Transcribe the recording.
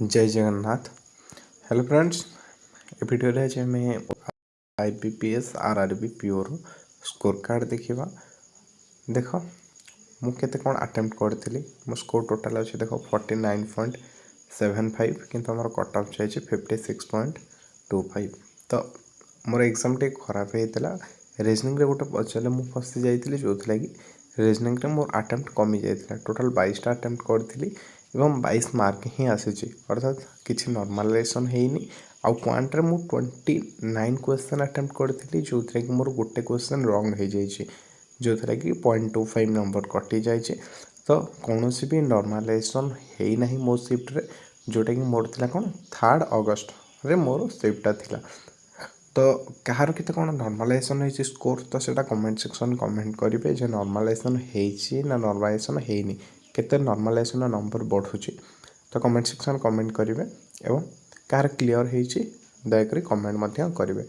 जय Jagannath. Hello friends, ए video रे जे मैं आईबीपीएस आरआरबी पीओर स्कोर कार्ड देखा। देख मु केते कोन अटेम्प्ट करथिली। मो स्कोर टोटल अछि देखो 49.75 किंतु हमर कट ऑफ जाय 56.25। तो मोर एग्जाम टे खराब हेतला। रीजनिंग रे गोटे पचले मु फसी जाइतिली जो लगी रीजनिंग रे मोर अटेम्प्ट कमी जाइतिला। टोटल 22 टा अटेम्प्ट करथिली एवं 22 मार्क ही आसीची, अर्थात किसी नॉर्मलाइजेशन हेनी। आउ क्वांट रे मु 29 क्वेश्चन अटेम्प्ट करथिली जो कि मोर गोटे क्वेश्चन रॉन्ग हो जाइए जो कि 0.25 नंबर कटि जाइए। तो कौन भी नॉर्मलाइजेशन है ना मो शिफ्ट रे, जोटा कि मोर थिला कौन 3 अगस्त रे मोर शिफ्टा थिला। तो कहार केते कौन नॉर्मलाइजेशन है स्कोर, तो सेटा कमेंट सेक्शन कमेंट करेंगे जे नॉर्मलाइजेशन है ना नॉर्मलाइजेशन हैनी, केते नॉर्मलाइजेशन नंबर बढ़ुची। तो कमेंट सेक्शन कमेंट करेंगे एवं कहार क्लियर होती दयाकोरी कमेंट करेंगे।